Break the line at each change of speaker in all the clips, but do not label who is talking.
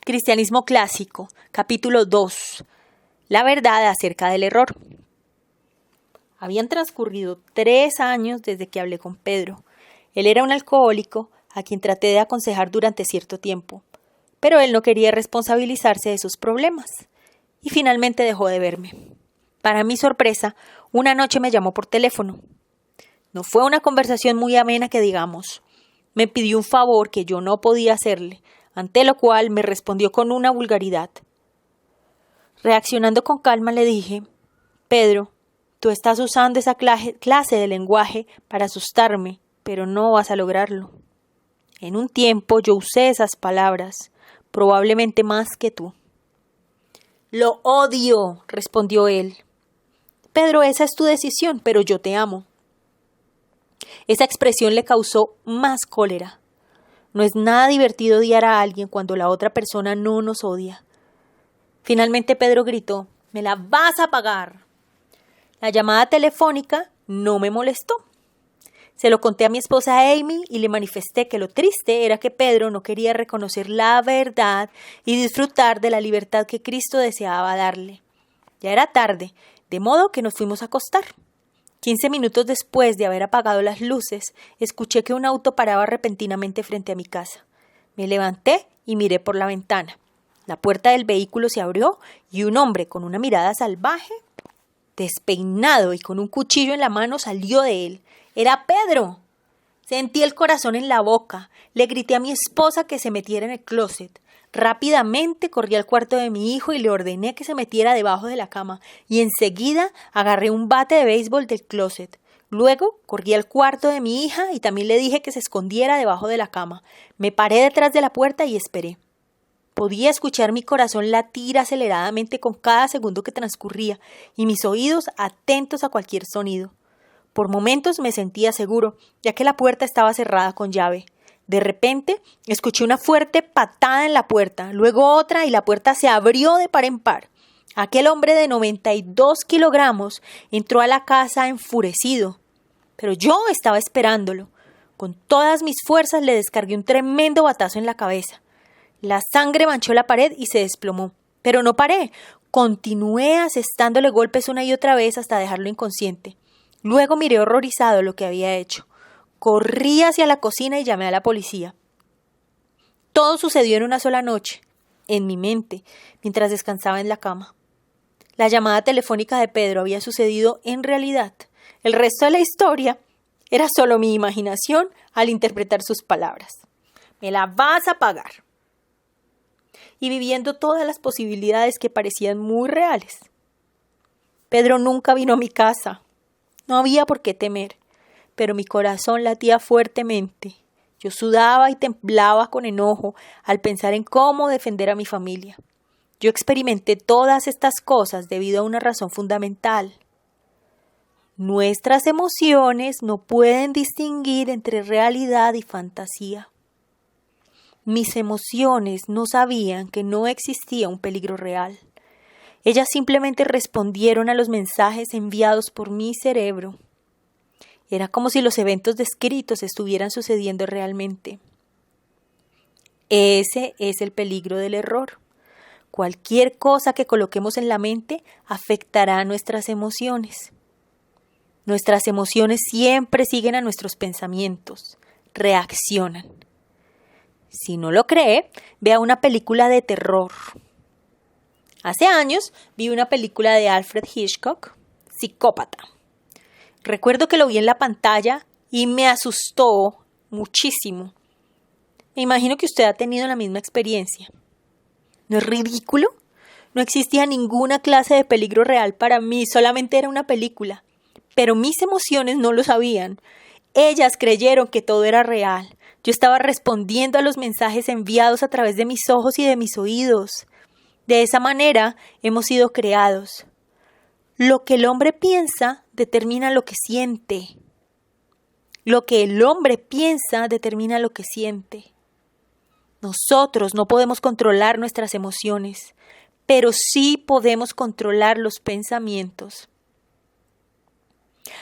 Cristianismo Clásico, capítulo 2. La verdad acerca del error. Habían transcurrido 3 años desde que hablé con Pedro. Él era un alcohólico a quien traté de aconsejar durante cierto tiempo, pero él no quería responsabilizarse de sus problemas y finalmente dejó de verme. Para mi sorpresa, una noche me llamó por teléfono. No fue una conversación muy amena que digamos. Me pidió un favor que yo no podía hacerle, ante lo cual me respondió con una vulgaridad. Reaccionando con calma le dije: Pedro, tú estás usando esa clase de lenguaje para asustarme, pero no vas a lograrlo. En un tiempo yo usé esas palabras, probablemente más que tú. Lo odio, respondió él. Pedro, esa es tu decisión, pero yo te amo. Esa expresión le causó más cólera. No es nada divertido odiar a alguien cuando la otra persona no nos odia. Finalmente Pedro gritó: «¡Me la vas a pagar!». La llamada telefónica no me molestó. Se lo conté a mi esposa Amy y le manifesté que lo triste era que Pedro no quería reconocer la verdad y disfrutar de la libertad que Cristo deseaba darle. Ya era tarde, de modo que nos fuimos a acostar. 15 minutos después de haber apagado las luces, escuché que un auto paraba repentinamente frente a mi casa. Me levanté y miré por la ventana. La puerta del vehículo se abrió y un hombre con una mirada salvaje, despeinado y con un cuchillo en la mano, salió de él. ¡Era Pedro! Sentí el corazón en la boca. Le grité a mi esposa que se metiera en el closet. Rápidamente corrí al cuarto de mi hijo y le ordené que se metiera debajo de la cama, y enseguida agarré un bate de béisbol del closet. Luego corrí al cuarto de mi hija y también le dije que se escondiera debajo de la cama. Me paré detrás de la puerta y esperé. Podía escuchar mi corazón latir aceleradamente con cada segundo que transcurría y mis oídos atentos a cualquier sonido. Por momentos me sentía seguro, ya que la puerta estaba cerrada con llave. De repente, escuché una fuerte patada en la puerta, luego otra y la puerta se abrió de par en par. Aquel hombre de 92 kilogramos entró a la casa enfurecido, pero yo estaba esperándolo. Con todas mis fuerzas le descargué un tremendo batazo en la cabeza. La sangre manchó la pared y se desplomó, pero no paré. Continué asestándole golpes una y otra vez hasta dejarlo inconsciente. Luego miré horrorizado lo que había hecho. Corrí hacia la cocina y llamé a la policía. Todo sucedió en una sola noche, en mi mente, mientras descansaba en la cama. La llamada telefónica de Pedro había sucedido en realidad. El resto de la historia era solo mi imaginación al interpretar sus palabras. «Me la vas a pagar». Y viviendo todas las posibilidades que parecían muy reales. Pedro nunca vino a mi casa. No había por qué temer. Pero mi corazón latía fuertemente. Yo sudaba y temblaba con enojo al pensar en cómo defender a mi familia. Yo experimenté todas estas cosas debido a una razón fundamental. Nuestras emociones no pueden distinguir entre realidad y fantasía. Mis emociones no sabían que no existía un peligro real. Ellas simplemente respondieron a los mensajes enviados por mi cerebro. Era como si los eventos descritos estuvieran sucediendo realmente. Ese es el peligro del error. Cualquier cosa que coloquemos en la mente afectará a nuestras emociones. Nuestras emociones siempre siguen a nuestros pensamientos, reaccionan. Si no lo cree, vea una película de terror. Hace años vi una película de Alfred Hitchcock, Psicópata. Recuerdo que lo vi en la pantalla y me asustó muchísimo. Me imagino que usted ha tenido la misma experiencia. ¿No es ridículo? No existía ninguna clase de peligro real para mí, solamente era una película. Pero mis emociones no lo sabían. Ellas creyeron que todo era real. Yo estaba respondiendo a los mensajes enviados a través de mis ojos y de mis oídos. De esa manera hemos sido creados. Lo que el hombre piensa determina lo que siente. Lo que el hombre piensa determina lo que siente. Nosotros no podemos controlar nuestras emociones, pero sí podemos controlar los pensamientos.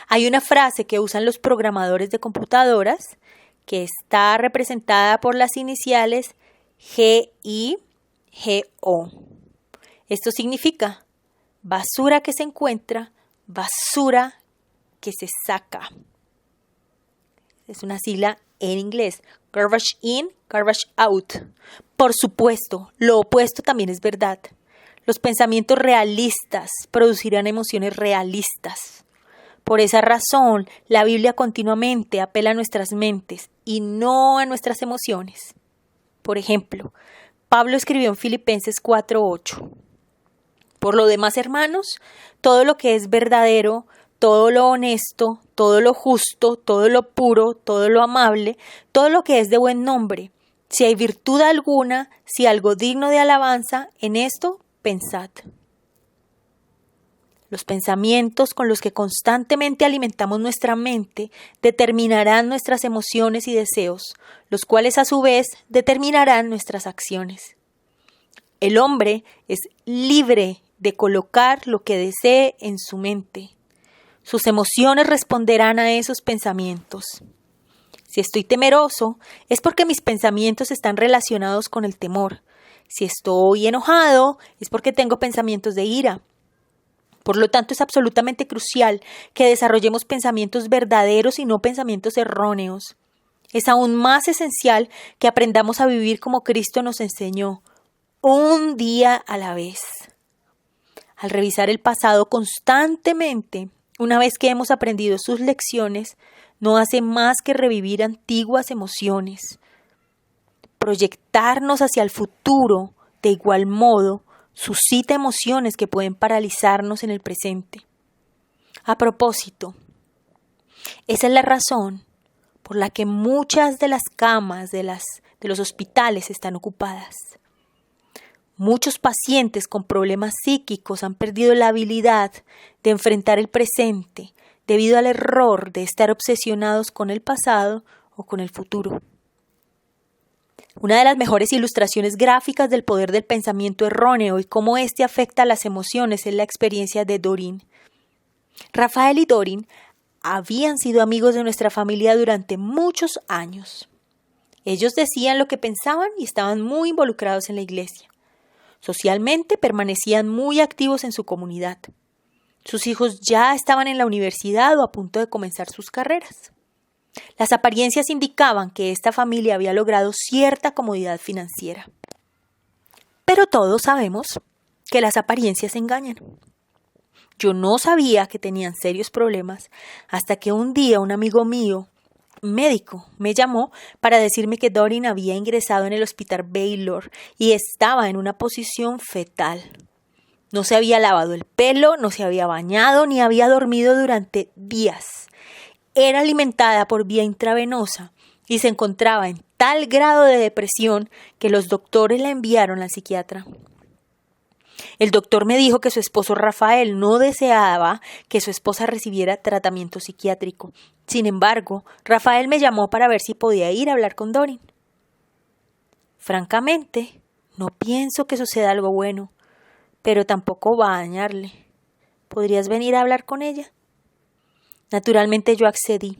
Hay una frase que usan los programadores de computadoras que está representada por las iniciales GI, Esto significa basura que se encuentra, basura que se saca. Es una sigla en inglés. Garbage in, garbage out. Por supuesto, lo opuesto también es verdad. Los pensamientos realistas producirán emociones realistas. Por esa razón, la Biblia continuamente apela a nuestras mentes y no a nuestras emociones. Por ejemplo, Pablo escribió en Filipenses 4:8. Por lo demás, hermanos, todo lo que es verdadero, todo lo honesto, todo lo justo, todo lo puro, todo lo amable, todo lo que es de buen nombre, si hay virtud alguna, si algo digno de alabanza, en esto pensad. Los pensamientos con los que constantemente alimentamos nuestra mente determinarán nuestras emociones y deseos, los cuales a su vez determinarán nuestras acciones. El hombre es libre de colocar lo que desee en su mente. Sus emociones responderán a esos pensamientos. Si estoy temeroso, es porque mis pensamientos están relacionados con el temor. Si estoy enojado, es porque tengo pensamientos de ira. Por lo tanto, es absolutamente crucial que desarrollemos pensamientos verdaderos y no pensamientos erróneos. Es aún más esencial que aprendamos a vivir como Cristo nos enseñó, un día a la vez. Al revisar el pasado constantemente, una vez que hemos aprendido sus lecciones, no hace más que revivir antiguas emociones. Proyectarnos hacia el futuro, de igual modo, suscita emociones que pueden paralizarnos en el presente. A propósito, esa es la razón por la que muchas de las camas de los hospitales están ocupadas. Muchos pacientes con problemas psíquicos han perdido la habilidad de enfrentar el presente debido al error de estar obsesionados con el pasado o con el futuro. Una de las mejores ilustraciones gráficas del poder del pensamiento erróneo y cómo éste afecta a las emociones es la experiencia de Doreen. Rafael y Doreen habían sido amigos de nuestra familia durante muchos años. Ellos decían lo que pensaban y estaban muy involucrados en la iglesia. Socialmente permanecían muy activos en su comunidad. Sus hijos ya estaban en la universidad o a punto de comenzar sus carreras. Las apariencias indicaban que esta familia había logrado cierta comodidad financiera. Pero todos sabemos que las apariencias engañan. Yo no sabía que tenían serios problemas hasta que un día un amigo mío, médico, me llamó para decirme que Doreen había ingresado en el hospital Baylor y estaba en una posición fetal. No se había lavado el pelo, no se había bañado ni había dormido durante días. Era alimentada por vía intravenosa y se encontraba en tal grado de depresión que los doctores la enviaron al psiquiatra. El doctor me dijo que su esposo Rafael no deseaba que su esposa recibiera tratamiento psiquiátrico. Sin embargo, Rafael me llamó para ver si podía ir a hablar con Doreen. Francamente, no pienso que suceda algo bueno, pero tampoco va a dañarle. ¿Podrías venir a hablar con ella? Naturalmente yo accedí.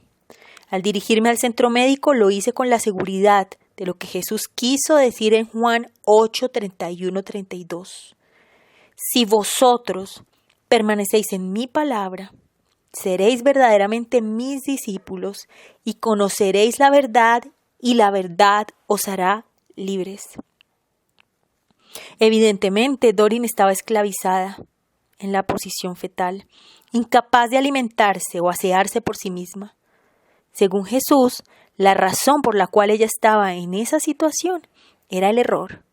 Al dirigirme al centro médico lo hice con la seguridad de lo que Jesús quiso decir en Juan 8:31-32. Si vosotros permanecéis en mi palabra, seréis verdaderamente mis discípulos y conoceréis la verdad y la verdad os hará libres. Evidentemente, Doreen estaba esclavizada en la posición fetal, incapaz de alimentarse o asearse por sí misma. Según Jesús, la razón por la cual ella estaba en esa situación era el error.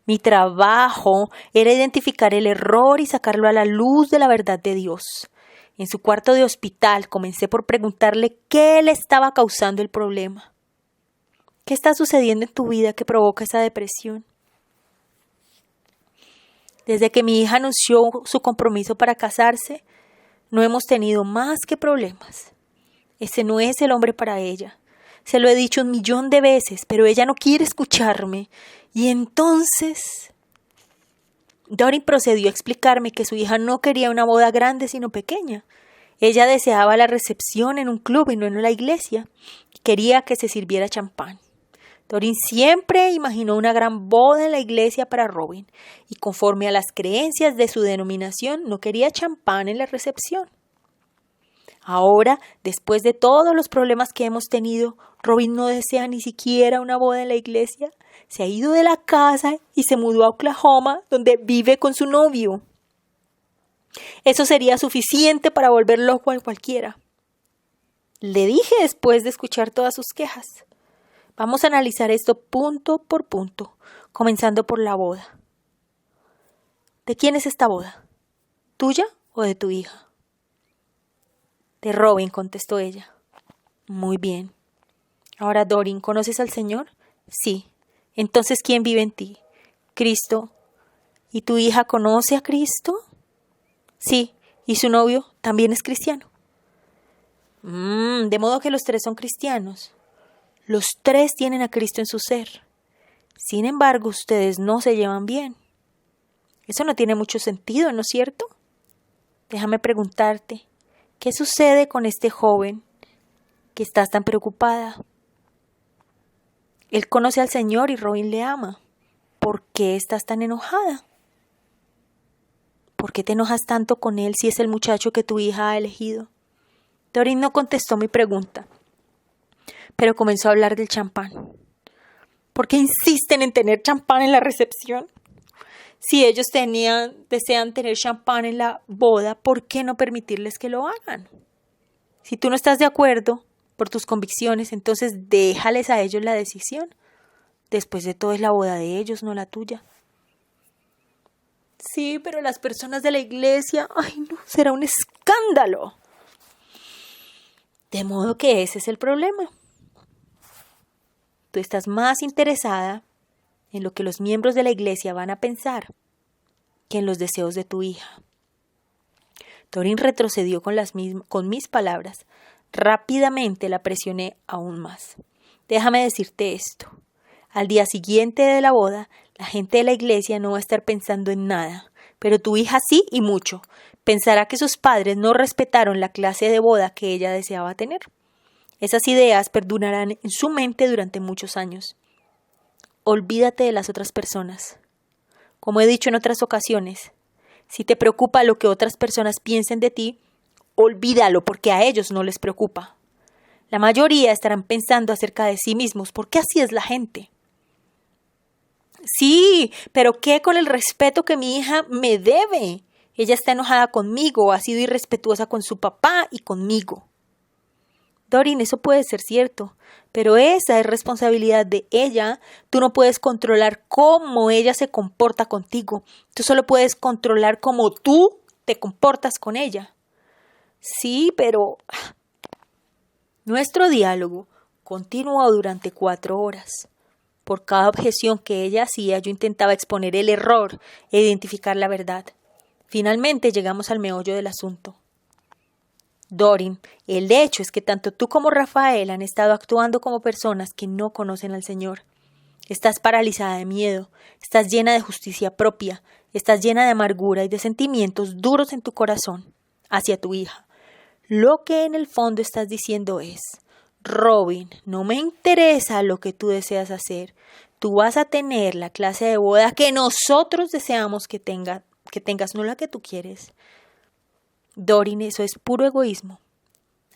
Mi trabajo era identificar el error y sacarlo a la luz de la verdad de Dios. En su cuarto de hospital comencé por preguntarle qué le estaba causando el problema. ¿Qué está sucediendo en tu vida que provoca esa depresión? Desde que mi hija anunció su compromiso para casarse, no hemos tenido más que problemas. Ese no es el hombre para ella. Se lo he dicho 1,000,000 de veces, pero ella no quiere escucharme. Y entonces Doreen procedió a explicarme que su hija no quería una boda grande, sino pequeña. Ella deseaba la recepción en un club y no en la iglesia. Quería que se sirviera champán. Doreen siempre imaginó una gran boda en la iglesia para Robin y conforme a las creencias de su denominación no quería champán en la recepción. Ahora, después de todos los problemas que hemos tenido, Robin no desea ni siquiera una boda en la iglesia. Se ha ido de la casa y se mudó a Oklahoma, donde vive con su novio. Eso sería suficiente para volver loco a cualquiera. Le dije después de escuchar todas sus quejas. Vamos a analizar esto punto por punto, comenzando por la boda. ¿De quién es esta boda? ¿Tuya o de tu hija? De Robin, contestó ella. Muy bien. Ahora, Doreen, ¿conoces al Señor? Sí. Entonces, ¿quién vive en ti? Cristo. ¿Y tu hija conoce a Cristo? Sí. ¿Y su novio también es cristiano? De modo que los tres son cristianos. Los tres tienen a Cristo en su ser. Sin embargo, ustedes no se llevan bien. Eso no tiene mucho sentido, ¿no es cierto? Déjame preguntarte, ¿qué sucede con este joven que estás tan preocupada? Él conoce al Señor y Robin le ama. ¿Por qué estás tan enojada? ¿Por qué te enojas tanto con él si es el muchacho que tu hija ha elegido? Doreen no contestó mi pregunta, pero comenzó a hablar del champán. ¿Por qué insisten en tener champán en la recepción? Si ellos desean tener champán en la boda, ¿por qué no permitirles que lo hagan? Si tú no estás de acuerdo por tus convicciones, entonces déjales a ellos la decisión. Después de todo es la boda de ellos, no la tuya. Sí, pero las personas de la iglesia, ¡ay no! Será un escándalo. De modo que ese es el problema. Tú estás más interesada en lo que los miembros de la iglesia van a pensar que en los deseos de tu hija. Doreen retrocedió con mis palabras. Rápidamente la presioné aún más. Déjame decirte esto. Al día siguiente de la boda, la gente de la iglesia no va a estar pensando en nada, pero tu hija sí y mucho. Pensará que sus padres no respetaron la clase de boda que ella deseaba tener. Esas ideas perdurarán en su mente durante muchos años. Olvídate de las otras personas. Como he dicho en otras ocasiones, si te preocupa lo que otras personas piensen de ti, olvídalo porque a ellos no les preocupa. La mayoría estarán pensando acerca de sí mismos porque así es la gente. Sí, pero ¿qué con el respeto que mi hija me debe? Ella está enojada conmigo, ha sido irrespetuosa con su papá y conmigo. Doreen, eso puede ser cierto, pero esa es responsabilidad de ella. Tú no puedes controlar cómo ella se comporta contigo. Tú solo puedes controlar cómo tú te comportas con ella. Sí, pero nuestro diálogo continuó durante 4 horas. Por cada objeción que ella hacía, yo intentaba exponer el error e identificar la verdad. Finalmente llegamos al meollo del asunto. Doreen, el hecho es que tanto tú como Rafael han estado actuando como personas que no conocen al Señor. Estás paralizada de miedo, estás llena de justicia propia, estás llena de amargura y de sentimientos duros en tu corazón hacia tu hija. Lo que en el fondo estás diciendo es: Robin, no me interesa lo que tú deseas hacer. Tú vas a tener la clase de boda que nosotros deseamos que tengas, no la que tú quieres. Doreen, eso es puro egoísmo.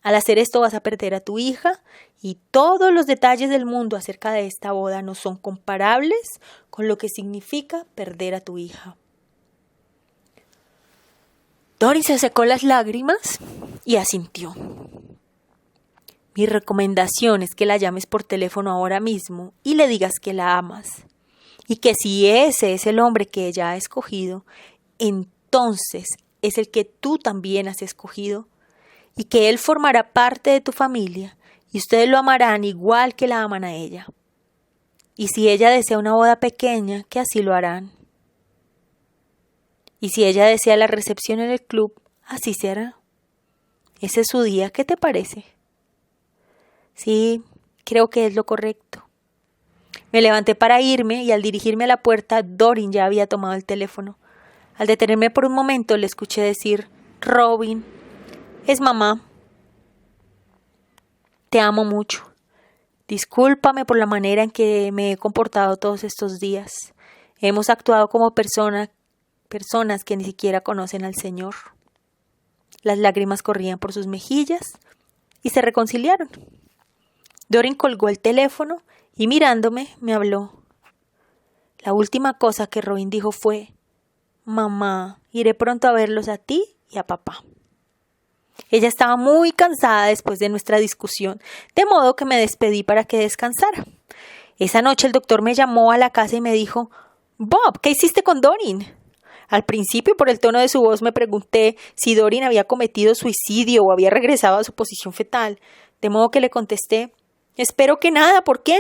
Al hacer esto vas a perder a tu hija y todos los detalles del mundo acerca de esta boda no son comparables con lo que significa perder a tu hija. Doreen se secó las lágrimas y asintió. Mi recomendación es que la llames por teléfono ahora mismo y le digas que la amas. Y que si ese es el hombre que ella ha escogido, entonces es el que tú también has escogido. Y que él formará parte de tu familia y ustedes lo amarán igual que la aman a ella. Y si ella desea una boda pequeña, que así lo harán. Y si ella desea la recepción en el club, así se hará. Ese es su día, ¿qué te parece? Sí, creo que es lo correcto. Me levanté para irme y al dirigirme a la puerta, Doreen ya había tomado el teléfono. Al detenerme por un momento, le escuché decir: Robin, es mamá. Te amo mucho. Discúlpame por la manera en que me he comportado todos estos días. Hemos actuado como personas que ni siquiera conocen al Señor. Las lágrimas corrían por sus mejillas y se reconciliaron. Dorin colgó el teléfono y mirándome me habló. La última cosa que Robin dijo fue: «Mamá, iré pronto a verlos a ti y a papá». Ella estaba muy cansada después de nuestra discusión, de modo que me despedí para que descansara. Esa noche el doctor me llamó a la casa y me dijo: «Bob, ¿qué hiciste con Dorin?». Al principio, por el tono de su voz, me pregunté si Dorin había cometido suicidio o había regresado a su posición fetal, de modo que le contesté: «Espero que nada, ¿por qué?».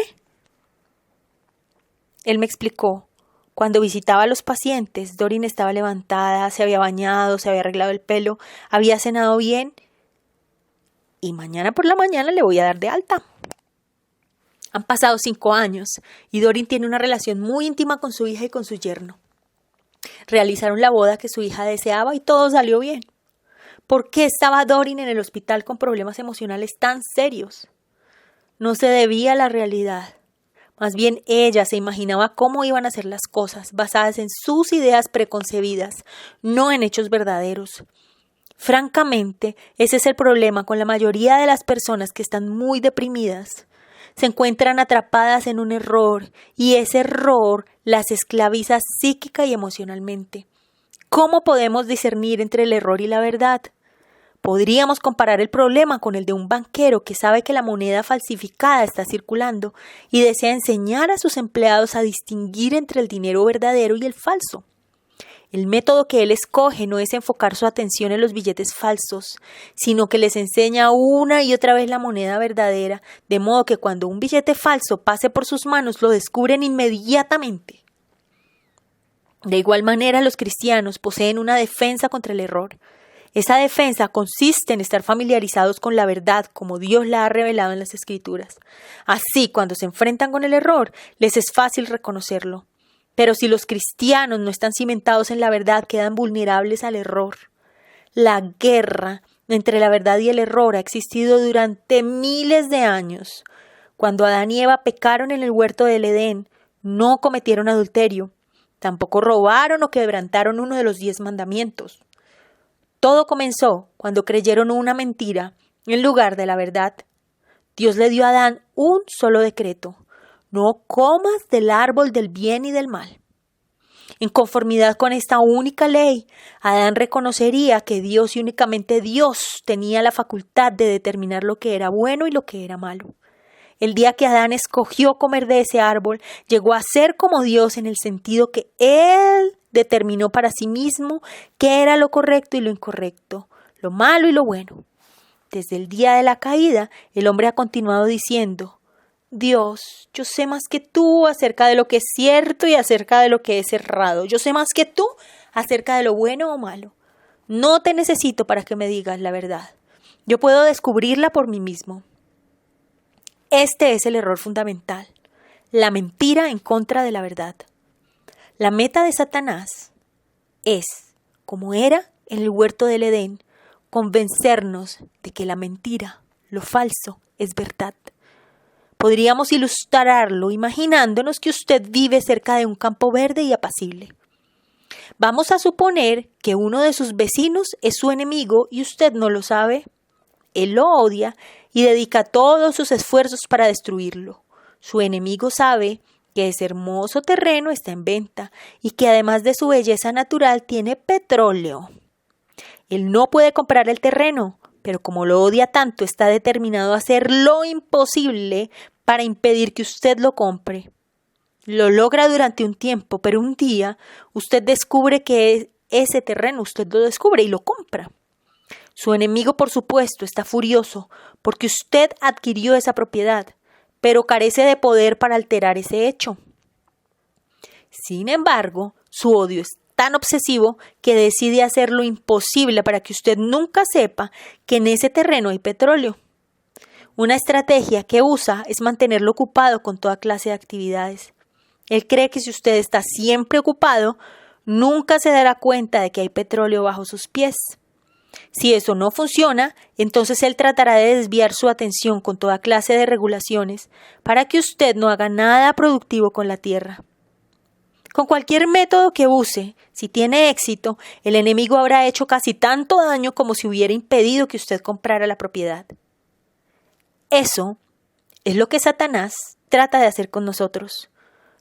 Él me explicó. Cuando visitaba a los pacientes, Dorin estaba levantada, se había bañado, se había arreglado el pelo, había cenado bien y mañana por la mañana le voy a dar de alta. Han pasado 5 años y Dorin tiene una relación muy íntima con su hija y con su yerno. Realizaron la boda que su hija deseaba y todo salió bien. ¿Por qué estaba Dorin en el hospital con problemas emocionales tan serios? No se debía a la realidad. Más bien ella se imaginaba cómo iban a ser las cosas, basadas en sus ideas preconcebidas, no en hechos verdaderos. Francamente, ese es el problema con la mayoría de las personas que están muy deprimidas. Se encuentran atrapadas en un error y ese error las esclaviza psíquica y emocionalmente. ¿Cómo podemos discernir entre el error y la verdad? Podríamos comparar el problema con el de un banquero que sabe que la moneda falsificada está circulando y desea enseñar a sus empleados a distinguir entre el dinero verdadero y el falso. El método que él escoge no es enfocar su atención en los billetes falsos, sino que les enseña una y otra vez la moneda verdadera, de modo que cuando un billete falso pase por sus manos lo descubren inmediatamente. De igual manera, los cristianos poseen una defensa contra el error. Esa defensa consiste en estar familiarizados con la verdad como Dios la ha revelado en las Escrituras. Así, cuando se enfrentan con el error, les es fácil reconocerlo. Pero si los cristianos no están cimentados en la verdad, quedan vulnerables al error. La guerra entre la verdad y el error ha existido durante miles de años. Cuando Adán y Eva pecaron en el huerto del Edén, no cometieron adulterio, tampoco robaron o quebrantaron uno de los 10 mandamientos. Todo comenzó cuando creyeron una mentira en lugar de la verdad. Dios le dio a Adán un solo decreto: no comas del árbol del bien y del mal. En conformidad con esta única ley, Adán reconocería que Dios y únicamente Dios tenía la facultad de determinar lo que era bueno y lo que era malo. El día que Adán escogió comer de ese árbol, llegó a ser como Dios en el sentido que él determinó para sí mismo qué era lo correcto y lo incorrecto, lo malo y lo bueno. Desde el día de la caída, el hombre ha continuado diciendo: Dios, yo sé más que tú acerca de lo que es cierto y acerca de lo que es errado. Yo sé más que tú acerca de lo bueno o malo. No te necesito para que me digas la verdad. Yo puedo descubrirla por mí mismo. Este es el error fundamental, la mentira en contra de la verdad. La meta de Satanás es, como era en el huerto del Edén, convencernos de que la mentira, lo falso, es verdad. Podríamos ilustrarlo imaginándonos que usted vive cerca de un campo verde y apacible. Vamos a suponer que uno de sus vecinos es su enemigo y usted no lo sabe. Él lo odia y dedica todos sus esfuerzos para destruirlo. Su enemigo sabe que ese hermoso terreno está en venta y que además de su belleza natural tiene petróleo. Él no puede comprar el terreno, pero como lo odia tanto, está determinado a hacer lo imposible para impedir que usted lo compre. Lo logra durante un tiempo, pero un día usted descubre que ese terreno usted lo descubre y lo compra. Su enemigo, por supuesto, está furioso porque usted adquirió esa propiedad, pero carece de poder para alterar ese hecho. Sin embargo, su odio es tan obsesivo que decide hacer lo imposible para que usted nunca sepa que en ese terreno hay petróleo. Una estrategia que usa es mantenerlo ocupado con toda clase de actividades. Él cree que si usted está siempre ocupado, nunca se dará cuenta de que hay petróleo bajo sus pies. Si eso no funciona, entonces él tratará de desviar su atención con toda clase de regulaciones para que usted no haga nada productivo con la tierra. Con cualquier método que use, si tiene éxito, el enemigo habrá hecho casi tanto daño como si hubiera impedido que usted comprara la propiedad. Eso es lo que Satanás trata de hacer con nosotros.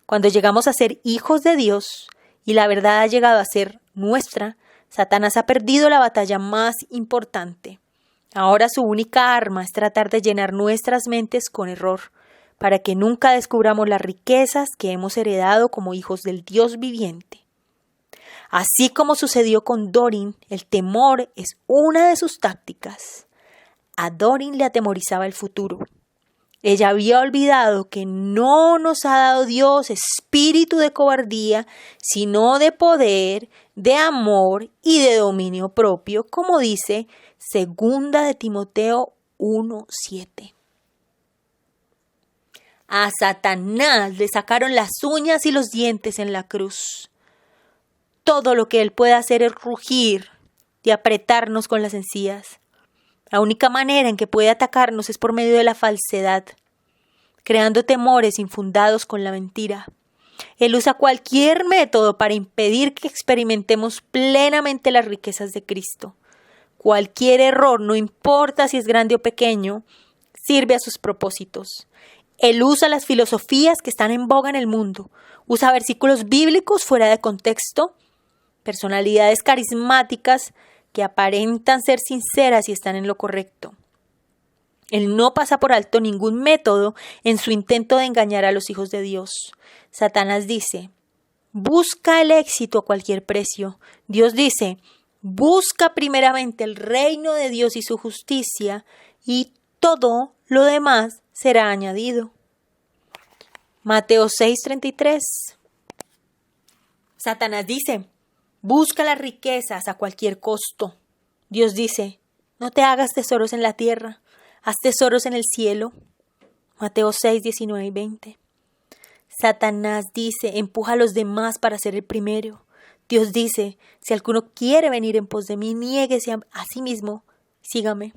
Cuando llegamos a ser hijos de Dios y la verdad ha llegado a ser nuestra, Satanás ha perdido la batalla más importante. Ahora su única arma es tratar de llenar nuestras mentes con error, para que nunca descubramos las riquezas que hemos heredado como hijos del Dios viviente. Así como sucedió con Dorin, el temor es una de sus tácticas. A Dorin le atemorizaba el futuro. Ella había olvidado que no nos ha dado Dios espíritu de cobardía, sino de poder, de amor y de dominio propio, como dice 2 de Timoteo 1:7. A Satanás le sacaron las uñas y los dientes en la cruz. Todo lo que él puede hacer es rugir y apretarnos con las encías. La única manera en que puede atacarnos es por medio de la falsedad, creando temores infundados con la mentira. Él usa cualquier método para impedir que experimentemos plenamente las riquezas de Cristo. Cualquier error, no importa si es grande o pequeño, sirve a sus propósitos. Él usa las filosofías que están en boga en el mundo, usa versículos bíblicos fuera de contexto, personalidades carismáticas que aparentan ser sinceras y están en lo correcto. Él no pasa por alto ningún método en su intento de engañar a los hijos de Dios. Satanás dice, busca el éxito a cualquier precio. Dios dice, busca primeramente el reino de Dios y su justicia, y todo lo demás será añadido. Mateo 6:33. Satanás dice, busca las riquezas a cualquier costo. Dios dice, no te hagas tesoros en la tierra, haz tesoros en el cielo. Mateo 6:19 y 20. Satanás dice, empuja a los demás para ser el primero. Dios dice, si alguno quiere venir en pos de mí, niéguese a sí mismo, sígame.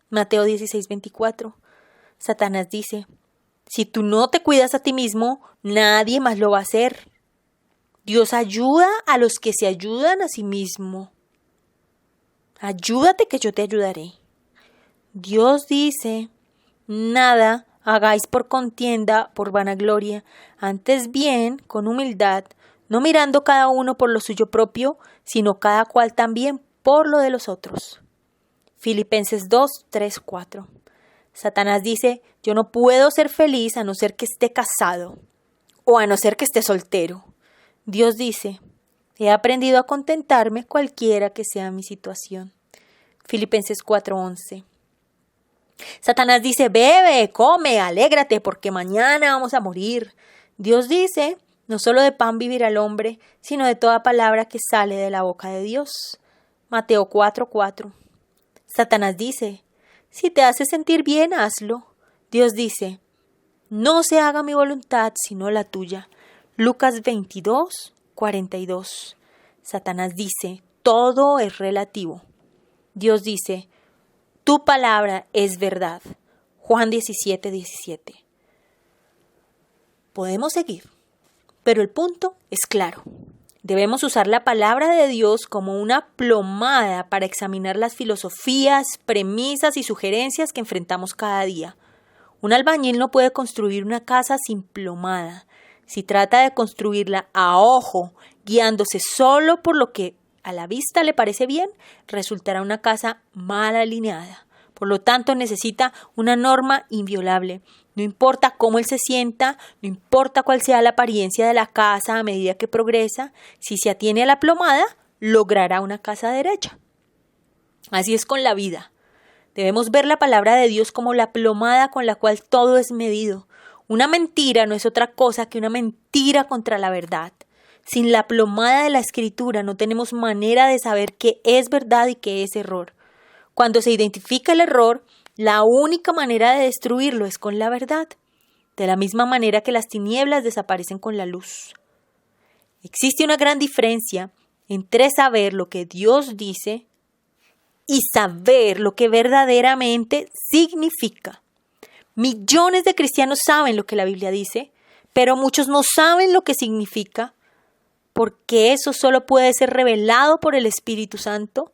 Mateo 16:24. Satanás dice, si tú no te cuidas a ti mismo, nadie más lo va a hacer. Dios ayuda a los que se ayudan a sí mismo. Ayúdate que yo te ayudaré. Dios dice, nada hagáis por contienda, por vanagloria, antes bien con humildad, no mirando cada uno por lo suyo propio, sino cada cual también por lo de los otros. Filipenses 2:3-4. Satanás dice, yo no puedo ser feliz a no ser que esté casado o a no ser que esté soltero. Dios dice, he aprendido a contentarme cualquiera que sea mi situación. Filipenses 4:11. Satanás dice, bebe, come, alégrate, porque mañana vamos a morir. Dios dice, no solo de pan vivirá el hombre, sino de toda palabra que sale de la boca de Dios. Mateo 4:4. Satanás dice, si te hace sentir bien, hazlo. Dios dice, no se haga mi voluntad, sino la tuya. Lucas 22:42. Satanás dice, todo es relativo. Dios dice, tu palabra es verdad. Juan 17:17. Podemos seguir, pero el punto es claro. Debemos usar la palabra de Dios como una plomada para examinar las filosofías, premisas y sugerencias que enfrentamos cada día. Un albañil no puede construir una casa sin plomada. Si trata de construirla a ojo, guiándose solo por lo que a la vista le parece bien, resultará una casa mal alineada. Por lo tanto, necesita una norma inviolable. No importa cómo él se sienta, no importa cuál sea la apariencia de la casa a medida que progresa, si se atiene a la plomada, logrará una casa derecha. Así es con la vida. Debemos ver la palabra de Dios como la plomada con la cual todo es medido. Una mentira no es otra cosa que una mentira contra la verdad. Sin la plomada de la Escritura no tenemos manera de saber qué es verdad y qué es error. Cuando se identifica el error, la única manera de destruirlo es con la verdad, de la misma manera que las tinieblas desaparecen con la luz. Existe una gran diferencia entre saber lo que Dios dice y saber lo que verdaderamente significa. Millones de cristianos saben lo que la Biblia dice, pero muchos no saben lo que significa, porque eso solo puede ser revelado por el Espíritu Santo.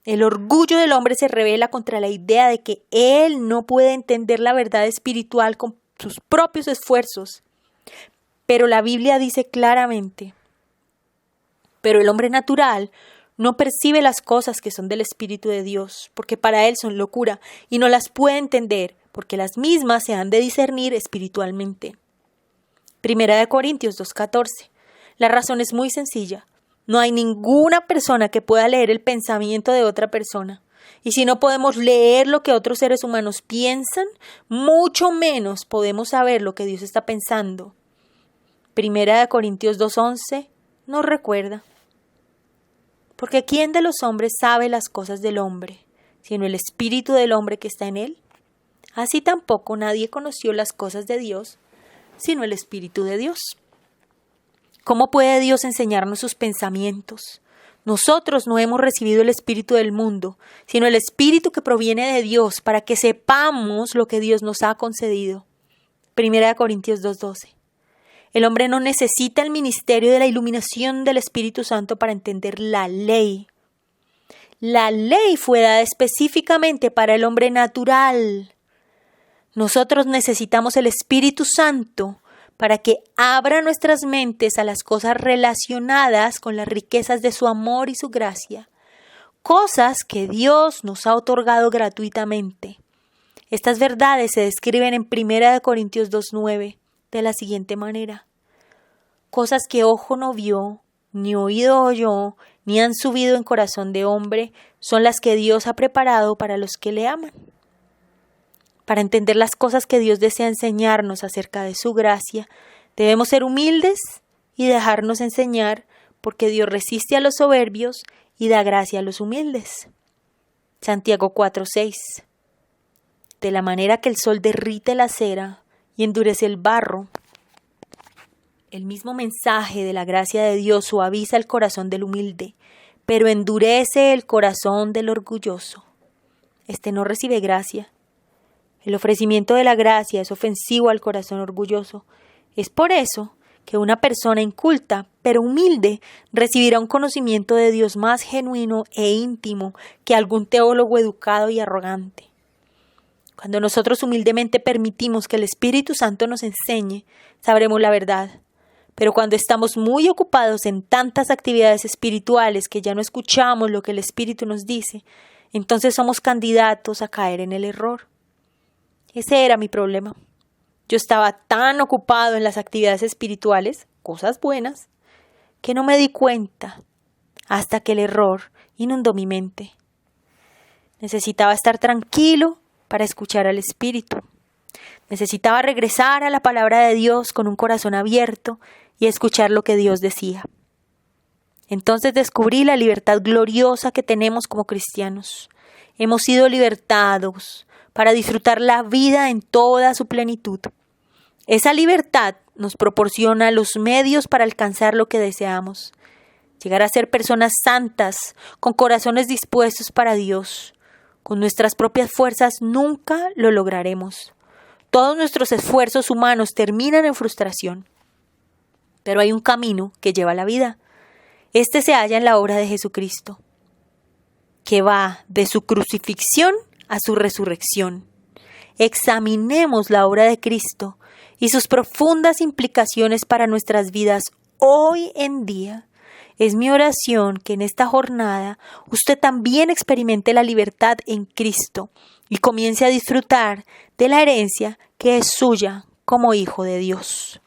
El orgullo del hombre se revela contra la idea de que él no puede entender la verdad espiritual con sus propios esfuerzos. Pero la Biblia dice claramente, pero el hombre natural no percibe las cosas que son del Espíritu de Dios, porque para él son locura y no las puede entender, porque las mismas se han de discernir espiritualmente. 1 Corintios 2:14. La razón es muy sencilla. No hay ninguna persona que pueda leer el pensamiento de otra persona. Y si no podemos leer lo que otros seres humanos piensan, mucho menos podemos saber lo que Dios está pensando. 1 Corintios 2:11 nos recuerda. Porque ¿quién de los hombres sabe las cosas del hombre, sino el espíritu del hombre que está en él? Así tampoco nadie conoció las cosas de Dios, sino el Espíritu de Dios. ¿Cómo puede Dios enseñarnos sus pensamientos? Nosotros no hemos recibido el Espíritu del mundo, sino el Espíritu que proviene de Dios, para que sepamos lo que Dios nos ha concedido. 1 Corintios 2:12. El hombre no necesita el ministerio de la iluminación del Espíritu Santo para entender la ley. La ley fue dada específicamente para el hombre natural. Nosotros necesitamos el Espíritu Santo para que abra nuestras mentes a las cosas relacionadas con las riquezas de su amor y su gracia, cosas que Dios nos ha otorgado gratuitamente. Estas verdades se describen en 1 Corintios 2:9 de la siguiente manera: cosas que ojo no vio, ni oído oyó, ni han subido en corazón de hombre, son las que Dios ha preparado para los que le aman. Para entender las cosas que Dios desea enseñarnos acerca de su gracia, debemos ser humildes y dejarnos enseñar, porque Dios resiste a los soberbios y da gracia a los humildes. Santiago 4:6. De la manera que el sol derrite la cera y endurece el barro, el mismo mensaje de la gracia de Dios suaviza el corazón del humilde, pero endurece el corazón del orgulloso. Este no recibe gracia. El ofrecimiento de la gracia es ofensivo al corazón orgulloso. Es por eso que una persona inculta, pero humilde, recibirá un conocimiento de Dios más genuino e íntimo que algún teólogo educado y arrogante. Cuando nosotros humildemente permitimos que el Espíritu Santo nos enseñe, sabremos la verdad. Pero cuando estamos muy ocupados en tantas actividades espirituales que ya no escuchamos lo que el Espíritu nos dice, entonces somos candidatos a caer en el error. Ese era mi problema. Yo estaba tan ocupado en las actividades espirituales, cosas buenas, que no me di cuenta hasta que el error inundó mi mente. Necesitaba estar tranquilo para escuchar al Espíritu. Necesitaba regresar a la palabra de Dios con un corazón abierto y escuchar lo que Dios decía. Entonces descubrí la libertad gloriosa que tenemos como cristianos. Hemos sido libertados para disfrutar la vida en toda su plenitud. Esa libertad nos proporciona los medios para alcanzar lo que deseamos. Llegar a ser personas santas, con corazones dispuestos para Dios. Con nuestras propias fuerzas nunca lo lograremos. Todos nuestros esfuerzos humanos terminan en frustración. Pero hay un camino que lleva a la vida. Este se halla en la obra de Jesucristo, que va de su crucifixión a su resurrección. Examinemos la obra de Cristo y sus profundas implicaciones para nuestras vidas hoy en día. Es mi oración que en esta jornada usted también experimente la libertad en Cristo y comience a disfrutar de la herencia que es suya como hijo de Dios.